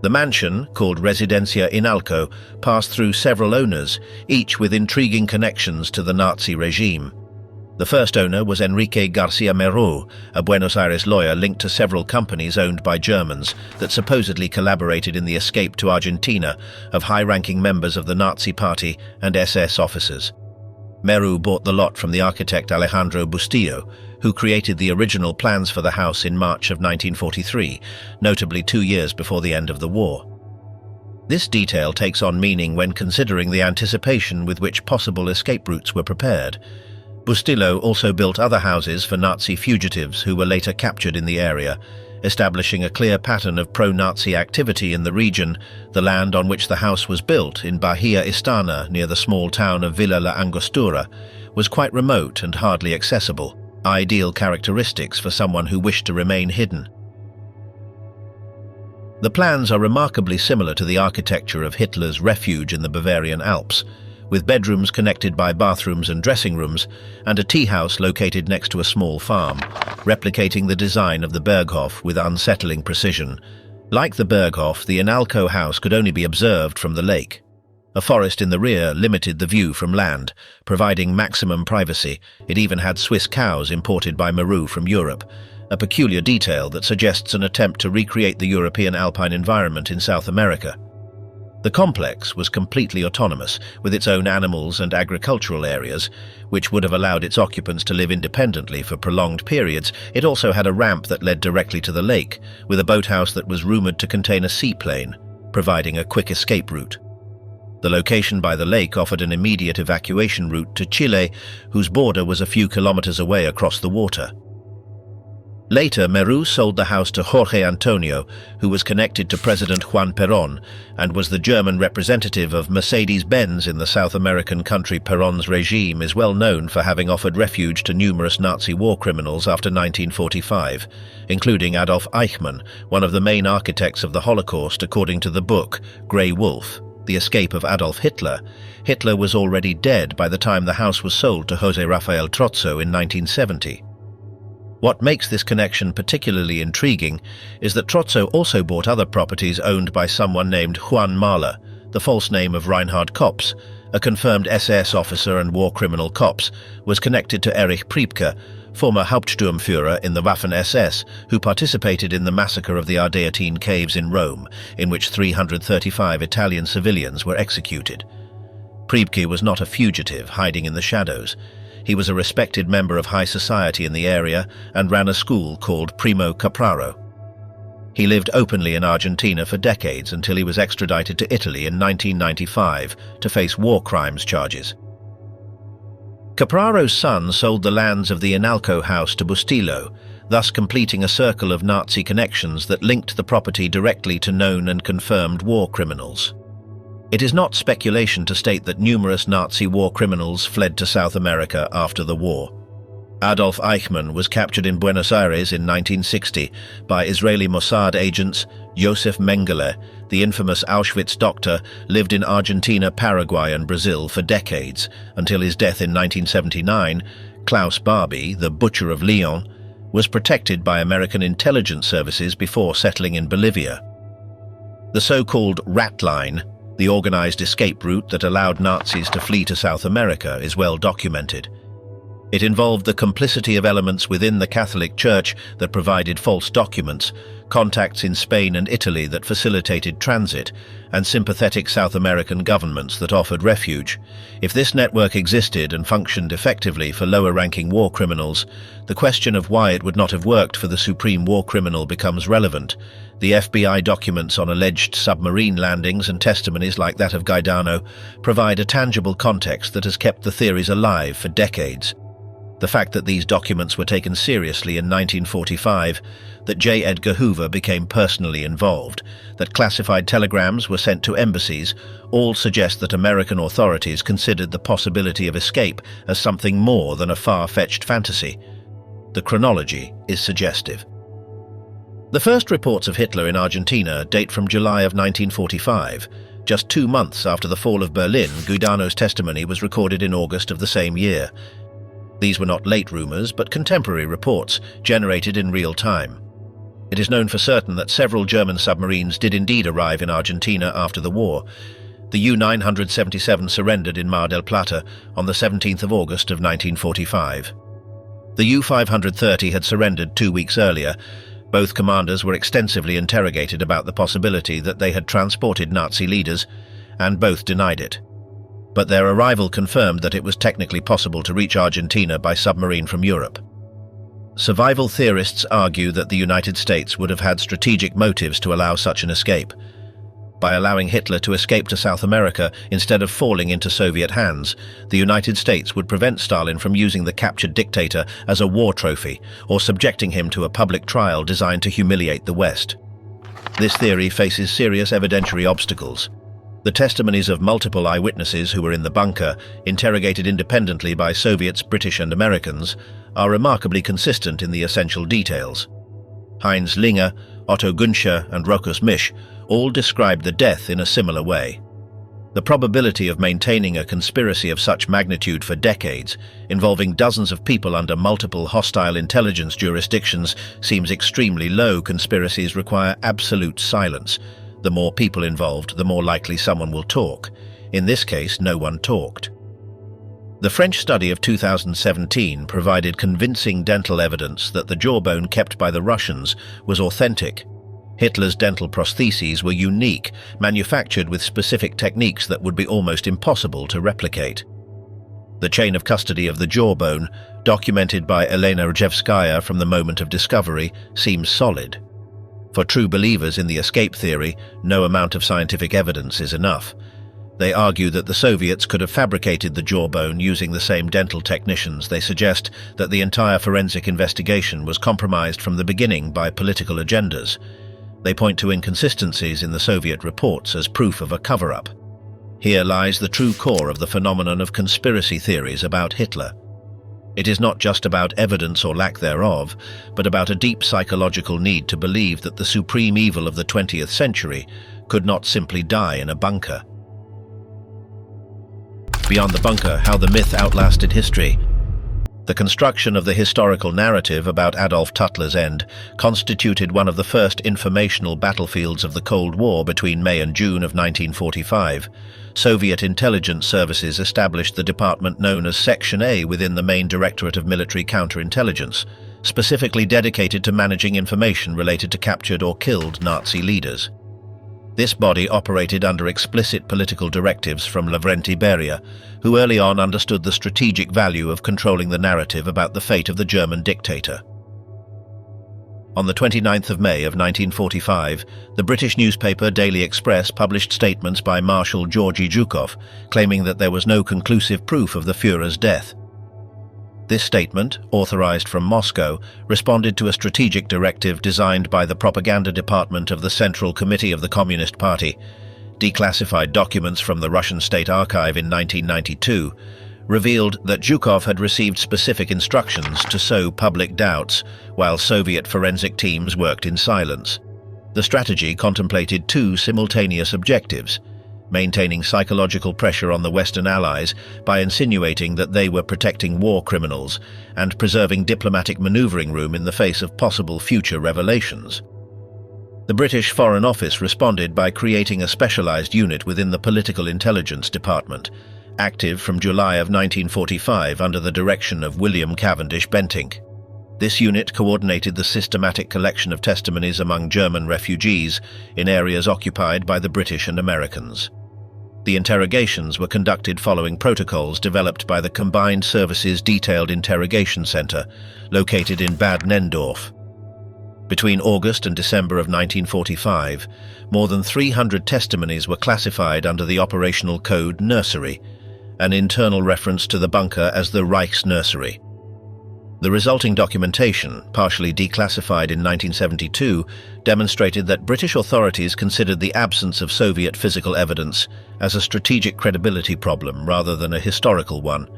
The mansion, called Residencia Inalco, passed through several owners, each with intriguing connections to the Nazi regime. The first owner was Enrique Garcia Mero, a Buenos Aires lawyer linked to several companies owned by Germans that supposedly collaborated in the escape to Argentina of high-ranking members of the Nazi Party and SS officers. Meru bought the lot from the architect Alejandro Bustillo, who created the original plans for the house in March of 1943, notably 2 years before the end of the war. This detail takes on meaning when considering the anticipation with which possible escape routes were prepared. Bustillo also built other houses for Nazi fugitives who were later captured in the area, establishing a clear pattern of pro-Nazi activity in the region. The land on which the house was built, in Bahia Istana near the small town of Villa La Angostura, was quite remote and hardly accessible, ideal characteristics for someone who wished to remain hidden. The plans are remarkably similar to the architecture of Hitler's refuge in the Bavarian Alps, with bedrooms connected by bathrooms and dressing rooms, and a tea house located next to a small farm, replicating the design of the Berghof with unsettling precision. Like the Berghof, the Inalco house could only be observed from the lake. A forest in the rear limited the view from land, providing maximum privacy. It even had Swiss cows imported by Meru from Europe, a peculiar detail that suggests an attempt to recreate the European alpine environment in South America. The complex was completely autonomous, with its own animals and agricultural areas, which would have allowed its occupants to live independently for prolonged periods. It also had a ramp that led directly to the lake, with a boathouse that was rumored to contain a seaplane, providing a quick escape route. The location by the lake offered an immediate evacuation route to Chile, whose border was a few kilometers away across the water. Later, Meru sold the house to Jorge Antonio, who was connected to President Juan Perón and was the German representative of Mercedes-Benz in the South American country. Perón's regime is well known for having offered refuge to numerous Nazi war criminals after 1945, including Adolf Eichmann, one of the main architects of the Holocaust according to the book Grey Wolf, The Escape of Adolf Hitler. Hitler was already dead by the time the house was sold to José Rafael Trotzo in 1970. What makes this connection particularly intriguing is that Trotzo also bought other properties owned by someone named Juan Mahler, the false name of Reinhard Kops, a confirmed SS officer and war criminal. Kops was connected to Erich Priebke, former Hauptsturmführer in the Waffen-SS, who participated in the massacre of the Ardeatine caves in Rome, in which 335 Italian civilians were executed. Priebke was not a fugitive hiding in the shadows. He was a respected member of high society in the area and ran a school called Primo Capraro. He lived openly in Argentina for decades until he was extradited to Italy in 1995 to face war crimes charges. Capraro's son sold the lands of the Inalco house to Bustillo, thus completing a circle of Nazi connections that linked the property directly to known and confirmed war criminals. It is not speculation to state that numerous Nazi war criminals fled to South America after the war. Adolf Eichmann was captured in Buenos Aires in 1960 by Israeli Mossad agents. Josef Mengele, the infamous Auschwitz doctor, lived in Argentina, Paraguay and Brazil for decades, until his death in 1979. Klaus Barbie, the Butcher of Lyon, was protected by American intelligence services before settling in Bolivia. The so-called Ratline, the organized escape route that allowed Nazis to flee to South America, is well documented. It involved the complicity of elements within the Catholic Church that provided false documents, contacts in Spain and Italy that facilitated transit, and sympathetic South American governments that offered refuge. If this network existed and functioned effectively for lower-ranking war criminals, the question of why it would not have worked for the supreme war criminal becomes relevant. The FBI documents on alleged submarine landings and testimonies like that of Gaetano provide a tangible context that has kept the theories alive for decades. The fact that these documents were taken seriously in 1945, that J. Edgar Hoover became personally involved, that classified telegrams were sent to embassies, all suggest that American authorities considered the possibility of escape as something more than a far-fetched fantasy. The chronology is suggestive. The first reports of Hitler in Argentina date from July of 1945. Just 2 months after the fall of Berlin, Gaetano's testimony was recorded in August of the same year. These were not late rumors, but contemporary reports, generated in real time. It is known for certain that several German submarines did indeed arrive in Argentina after the war. The U-977 surrendered in Mar del Plata on the 17th of August of 1945. The U-530 had surrendered 2 weeks earlier. Both commanders were extensively interrogated about the possibility that they had transported Nazi leaders, and both denied it. But their arrival confirmed that it was technically possible to reach Argentina by submarine from Europe. Survival theorists argue that the United States would have had strategic motives to allow such an escape. By allowing Hitler to escape to South America instead of falling into Soviet hands, the United States would prevent Stalin from using the captured dictator as a war trophy or subjecting him to a public trial designed to humiliate the West. This theory faces serious evidentiary obstacles. The testimonies of multiple eyewitnesses who were in the bunker, interrogated independently by Soviets, British and Americans, are remarkably consistent in the essential details. Heinz Linger, Otto Günscher and Rokus Misch all described the death in a similar way. The probability of maintaining a conspiracy of such magnitude for decades, involving dozens of people under multiple hostile intelligence jurisdictions, seems extremely low. Conspiracies require absolute silence. The more people involved, the more likely someone will talk. In this case, no one talked. The French study of 2017 provided convincing dental evidence that the jawbone kept by the Russians was authentic. Hitler's dental prostheses were unique, manufactured with specific techniques that would be almost impossible to replicate. The chain of custody of the jawbone, documented by Elena Rjevskaya from the moment of discovery, seems solid. For true believers in the escape theory, no amount of scientific evidence is enough. They argue that the Soviets could have fabricated the jawbone using the same dental technicians. They suggest that the entire forensic investigation was compromised from the beginning by political agendas. They point to inconsistencies in the Soviet reports as proof of a cover-up. Here lies the true core of the phenomenon of conspiracy theories about Hitler. It is not just about evidence or lack thereof, but about a deep psychological need to believe that the supreme evil of the 20th century could not simply die in a bunker. Beyond the bunker, how the myth outlasted history. The construction of the historical narrative about Adolf Hitler's end constituted one of the first informational battlefields of the Cold War between May and June of 1945. Soviet intelligence services established the department known as Section A within the main Directorate of Military Counterintelligence, specifically dedicated to managing information related to captured or killed Nazi leaders. This body operated under explicit political directives from Lavrenti Beria, who early on understood the strategic value of controlling the narrative about the fate of the German dictator. On the 29th of May of 1945, the British newspaper Daily Express published statements by Marshal Georgy Zhukov, claiming that there was no conclusive proof of the Führer's death. This statement, authorized from Moscow, responded to a strategic directive designed by the propaganda department of the Central Committee of the Communist Party. Declassified documents from the Russian State Archive in 1992 revealed that Zhukov had received specific instructions to sow public doubts, while Soviet forensic teams worked in silence. The strategy contemplated two simultaneous objectives: maintaining psychological pressure on the Western Allies by insinuating that they were protecting war criminals, and preserving diplomatic maneuvering room in the face of possible future revelations. The British Foreign Office responded by creating a specialized unit within the Political Intelligence Department, active from July of 1945 under the direction of William Cavendish Bentinck. This unit coordinated the systematic collection of testimonies among German refugees in areas occupied by the British and Americans. The interrogations were conducted following protocols developed by the Combined Services Detailed Interrogation Center, located in Bad Nendorf. Between August and December of 1945, more than 300 testimonies were classified under the operational code Nursery, an internal reference to the bunker as the Reich's Nursery. The resulting documentation, partially declassified in 1972, demonstrated that British authorities considered the absence of Soviet physical evidence as a strategic credibility problem rather than a historical one.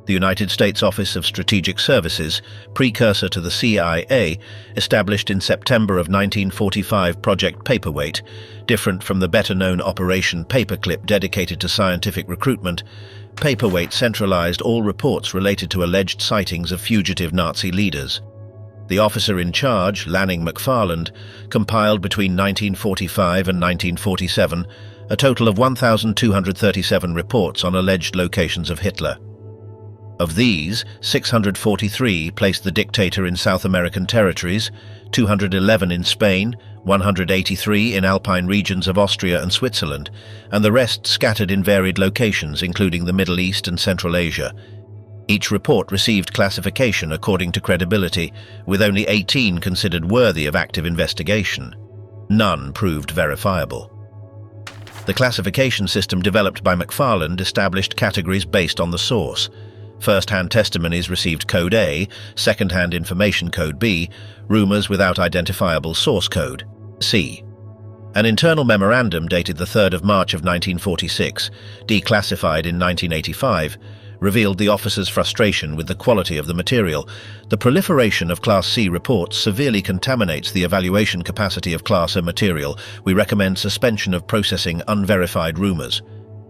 The United States Office of Strategic Services, precursor to the CIA, established in September of 1945 Project Paperweight, different from the better-known Operation Paperclip dedicated to scientific recruitment. Paperweight centralized all reports related to alleged sightings of fugitive Nazi leaders. The officer in charge, Lanning McFarland, compiled between 1945 and 1947 a total of 1,237 reports on alleged locations of Hitler. Of these, 643 placed the dictator in South American territories, 211 in Spain, 183 in alpine regions of Austria and Switzerland, and the rest scattered in varied locations including the Middle East and Central Asia. Each report received classification according to credibility, with only 18 considered worthy of active investigation. None proved verifiable. The classification system developed by McFarland established categories based on the source. First-hand testimonies received Code A, second-hand information Code B, rumors without identifiable source code C. An internal memorandum dated the 3rd of March of 1946, declassified in 1985, revealed the officer's frustration with the quality of the material. The proliferation of Class C reports severely contaminates the evaluation capacity of Class A material. We recommend suspension of processing unverified rumors.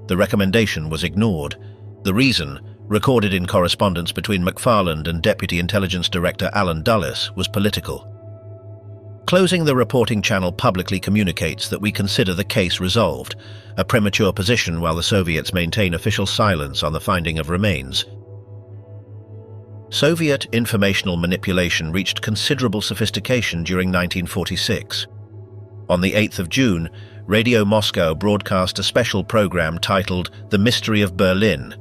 The recommendation was ignored. The reason, recorded in correspondence between McFarland and Deputy Intelligence Director Alan Dulles, was political. Closing the reporting channel publicly communicates that we consider the case resolved, a premature position while the Soviets maintain official silence on the finding of remains. Soviet informational manipulation reached considerable sophistication during 1946. On the 8th of June, Radio Moscow broadcast a special program titled The Mystery of Berlin,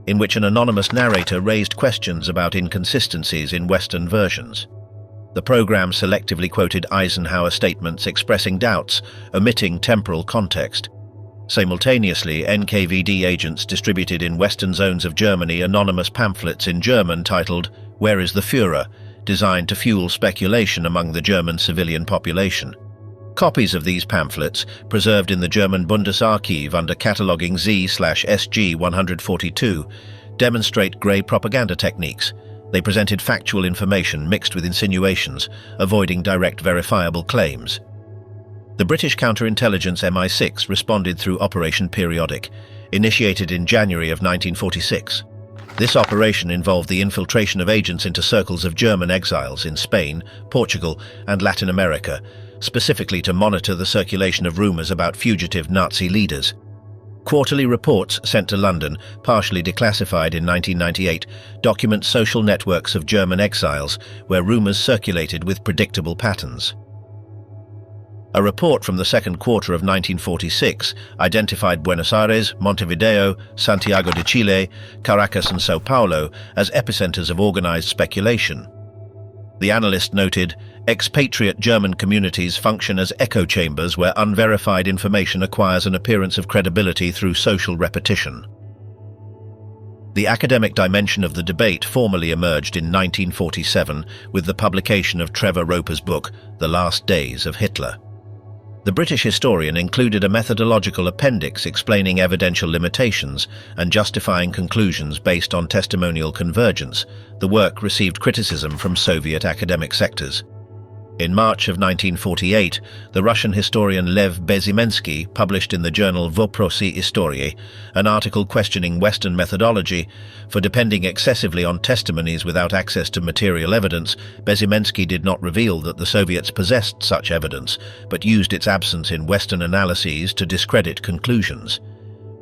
in which an anonymous narrator raised questions about inconsistencies in Western versions. The program selectively quoted Eisenhower statements expressing doubts, omitting temporal context. Simultaneously, NKVD agents distributed in Western zones of Germany anonymous pamphlets in German titled "Where is the Führer?", designed to fuel speculation among the German civilian population. Copies of these pamphlets, preserved in the German Bundesarchiv under cataloguing Z/SG 142, demonstrate grey propaganda techniques. They presented factual information mixed with insinuations, avoiding direct verifiable claims. The British counterintelligence MI6 responded through Operation Periodic, initiated in January of 1946. This operation involved the infiltration of agents into circles of German exiles in Spain, Portugal, and Latin America, specifically to monitor the circulation of rumors about fugitive Nazi leaders. Quarterly reports sent to London, partially declassified in 1998, document social networks of German exiles where rumors circulated with predictable patterns. A report from the second quarter of 1946 identified Buenos Aires, Montevideo, Santiago de Chile, Caracas and São Paulo as epicenters of organized speculation. The analyst noted, expatriate German communities function as echo chambers where unverified information acquires an appearance of credibility through social repetition. The academic dimension of the debate formally emerged in 1947 with the publication of Trevor Roper's book, The Last Days of Hitler. The British historian included a methodological appendix explaining evidential limitations and justifying conclusions based on testimonial convergence. The work received criticism from Soviet academic sectors. In March of 1948, the Russian historian Lev Bezymensky published in the journal Voprosy Istorii an article questioning Western methodology for depending excessively on testimonies without access to material evidence. Bezymensky did not reveal that the Soviets possessed such evidence, but used its absence in Western analyses to discredit conclusions.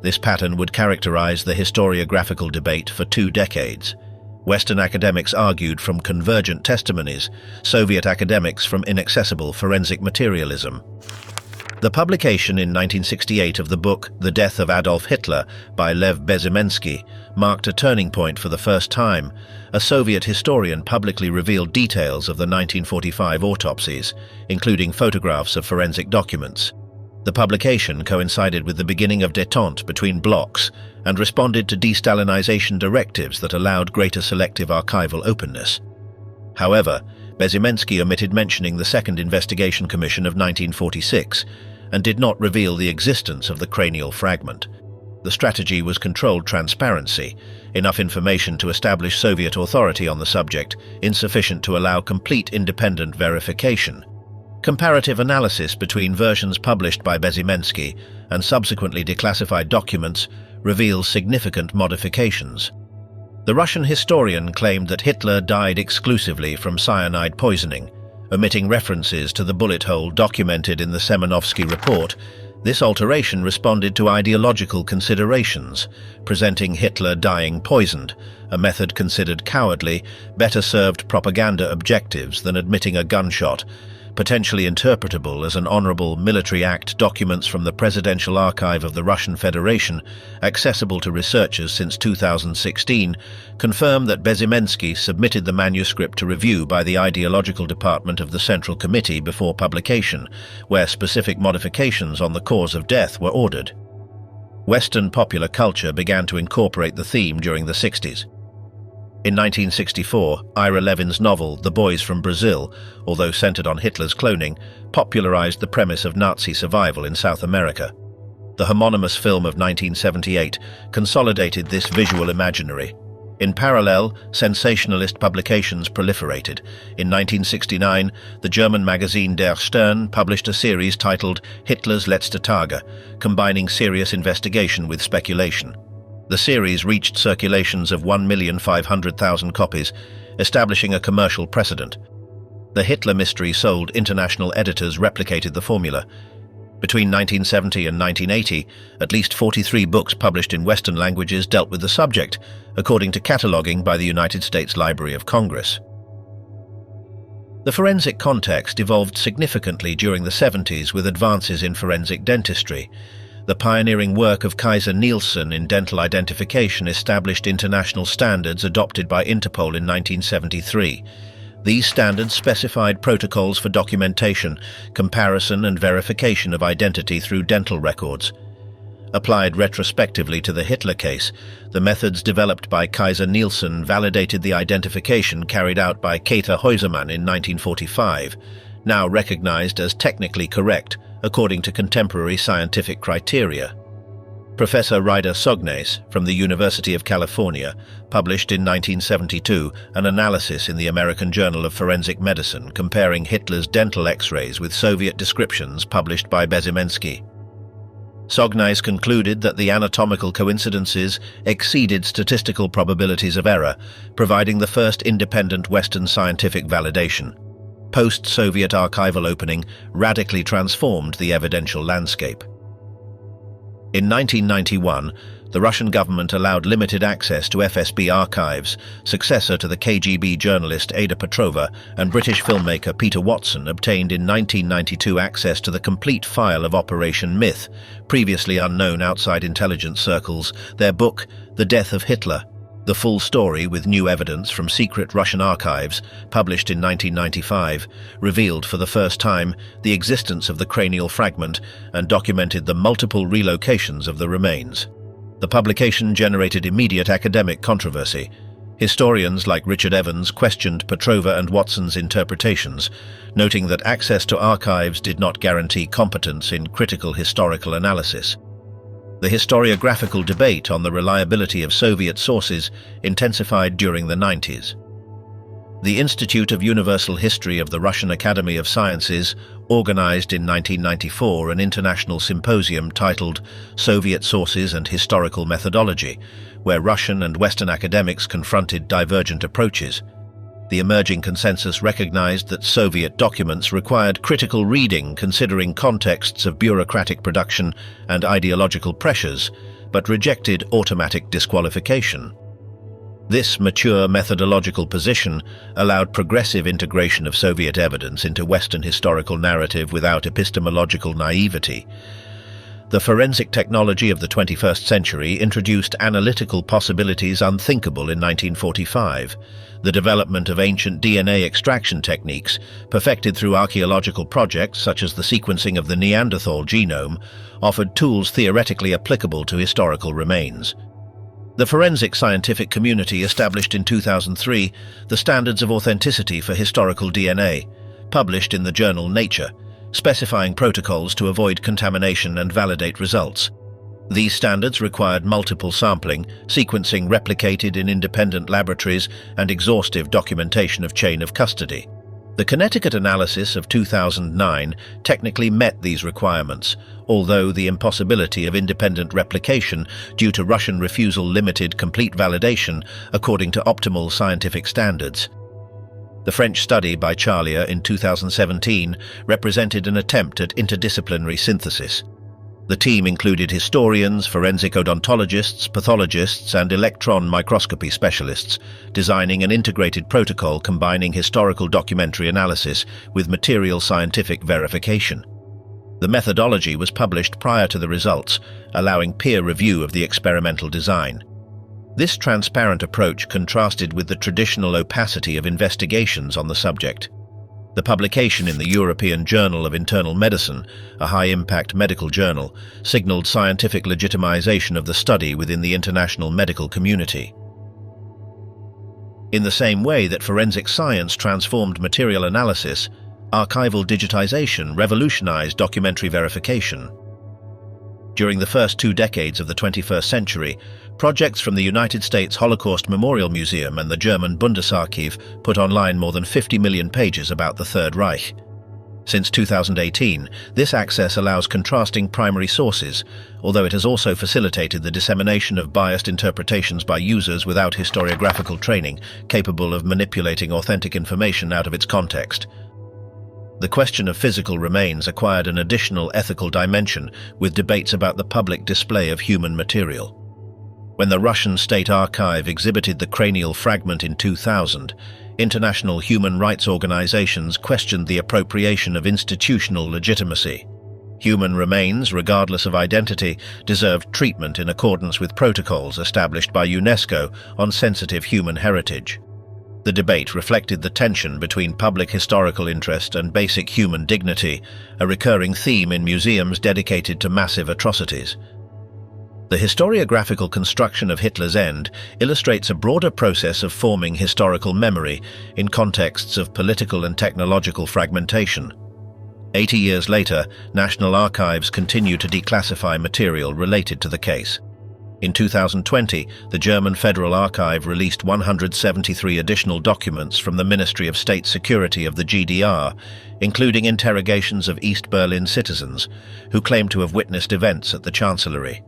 This pattern would characterize the historiographical debate for 2 decades. Western academics argued from convergent testimonies, Soviet academics from inaccessible forensic materialism. The publication in 1968 of the book The Death of Adolf Hitler by Lev Bezymensky marked a turning point for the first time. A Soviet historian publicly revealed details of the 1945 autopsies, including photographs of forensic documents. The publication coincided with the beginning of détente between blocs and responded to de-Stalinization directives that allowed greater selective archival openness. However, Bezymensky omitted mentioning the Second Investigation Commission of 1946 and did not reveal the existence of the cranial fragment. The strategy was controlled transparency, enough information to establish Soviet authority on the subject, insufficient to allow complete independent verification. Comparative analysis between versions published by Bezymensky and subsequently declassified documents reveals significant modifications. The Russian historian claimed that Hitler died exclusively from cyanide poisoning, omitting references to the bullet hole documented in the Semenovsky report. This alteration responded to ideological considerations, presenting Hitler dying poisoned, a method considered cowardly, better served propaganda objectives than admitting a gunshot. Potentially interpretable as an honorable military act, documents from the Presidential Archive of the Russian Federation, accessible to researchers since 2016, confirm that Bezymensky submitted the manuscript to review by the Ideological Department of the Central Committee before publication, where specific modifications on the cause of death were ordered. Western popular culture began to incorporate the theme during the 60s. In 1964, Ira Levin's novel The Boys from Brazil, although centered on Hitler's cloning, popularized the premise of Nazi survival in South America. The homonymous film of 1978 consolidated this visual imaginary. In parallel, sensationalist publications proliferated. In 1969, the German magazine Der Stern published a series titled Hitler's Letzte Tage, combining serious investigation with speculation. The series reached circulations of 1,500,000 copies, establishing a commercial precedent. The Hitler mystery sold international editors replicated the formula. Between 1970 and 1980, at least 43 books published in Western languages dealt with the subject, according to cataloging by the United States Library of Congress. The forensic context evolved significantly during the 70s with advances in forensic dentistry. The pioneering work of Kaiser Nielsen in dental identification established international standards adopted by Interpol in 1973. These standards specified protocols for documentation, comparison and verification of identity through dental records. Applied retrospectively to the Hitler case, the methods developed by Kaiser Nielsen validated the identification carried out by Käthe Häusermann in 1945, now recognized as technically correct according to contemporary scientific criteria. Professor Ryder Sognes from the University of California published in 1972 an analysis in the American Journal of Forensic Medicine comparing Hitler's dental X-rays with Soviet descriptions published by Bezimensky. Sognes concluded that the anatomical coincidences exceeded statistical probabilities of error, providing the first independent Western scientific validation. Post-Soviet archival opening radically transformed the evidential landscape. In 1991, the Russian government allowed limited access to FSB archives, successor to the KGB journalist Ada Petrova and British filmmaker Peter Watson obtained in 1992 access to the complete file of Operation Myth, previously unknown outside intelligence circles, their book, The Death of Hitler, the full story with new evidence from secret Russian archives, published in 1995, revealed for the first time the existence of the cranial fragment and documented the multiple relocations of the remains. The publication generated immediate academic controversy. Historians like Richard Evans questioned Petrova and Watson's interpretations, noting that access to archives did not guarantee competence in critical historical analysis. The historiographical debate on the reliability of Soviet sources intensified during the 90s. The Institute of Universal History of the Russian Academy of Sciences organized in 1994 an international symposium titled Soviet Sources and Historical Methodology, where Russian and Western academics confronted divergent approaches. The emerging consensus recognized that Soviet documents required critical reading considering contexts of bureaucratic production and ideological pressures, but rejected automatic disqualification. This mature methodological position allowed progressive integration of Soviet evidence into Western historical narrative without epistemological naivety. The forensic technology of the 21st century introduced analytical possibilities unthinkable in 1945. The development of ancient DNA extraction techniques, perfected through archaeological projects such as the sequencing of the Neanderthal genome, offered tools theoretically applicable to historical remains. The forensic scientific community established in 2003 the Standards of Authenticity for Historical DNA, published in the journal Nature, specifying protocols to avoid contamination and validate results. These standards required multiple sampling, sequencing replicated in independent laboratories, and exhaustive documentation of chain of custody. The Connecticut analysis of 2009 technically met these requirements, although the impossibility of independent replication due to Russian refusal limited complete validation according to optimal scientific standards. The French study by Charlier in 2017 represented an attempt at interdisciplinary synthesis. The team included historians, forensic odontologists, pathologists, and electron microscopy specialists, designing an integrated protocol combining historical documentary analysis with material scientific verification. The methodology was published prior to the results, allowing peer review of the experimental design. This transparent approach contrasted with the traditional opacity of investigations on the subject. The publication in the European Journal of Internal Medicine, a high-impact medical journal, signaled scientific legitimization of the study within the international medical community. In the same way that forensic science transformed material analysis, archival digitization revolutionized documentary verification. During the first 2 decades of the 21st century, projects from the United States Holocaust Memorial Museum and the German Bundesarchiv put online more than 50 million pages about the Third Reich. Since 2018, this access allows contrasting primary sources, although it has also facilitated the dissemination of biased interpretations by users without historiographical training, capable of manipulating authentic information out of its context. The question of physical remains acquired an additional ethical dimension with debates about the public display of human material. When the Russian State Archive exhibited the cranial fragment in 2000, International human rights organizations questioned the appropriation of institutional legitimacy. Human remains, regardless of identity, deserved treatment in accordance with protocols established by UNESCO on sensitive human heritage. The debate reflected the tension between public historical interest and basic human dignity, a recurring theme in museums dedicated to massive atrocities. The historiographical construction of Hitler's end illustrates a broader process of forming historical memory in contexts of political and technological fragmentation. 80 years later, national archives continue to declassify material related to the case. In 2020, the German Federal Archive released 173 additional documents from the Ministry of State Security of the GDR, including interrogations of East Berlin citizens who claim to have witnessed events at the Chancellery.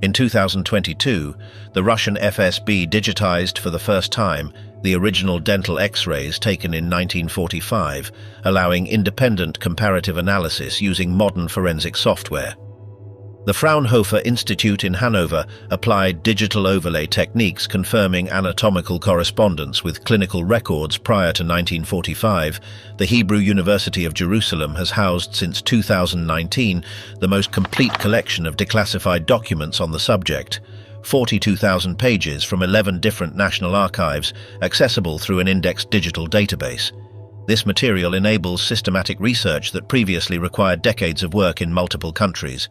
In 2022, the Russian FSB digitized for the first time the original dental X-rays taken in 1945, allowing independent comparative analysis using modern forensic software. The Fraunhofer Institute in Hanover applied digital overlay techniques confirming anatomical correspondence with clinical records prior to 1945. The Hebrew University of Jerusalem has housed since 2019 the most complete collection of declassified documents on the subject. 42,000 pages from 11 different national archives, accessible through an indexed digital database. This material enables systematic research that previously required decades of work in multiple countries.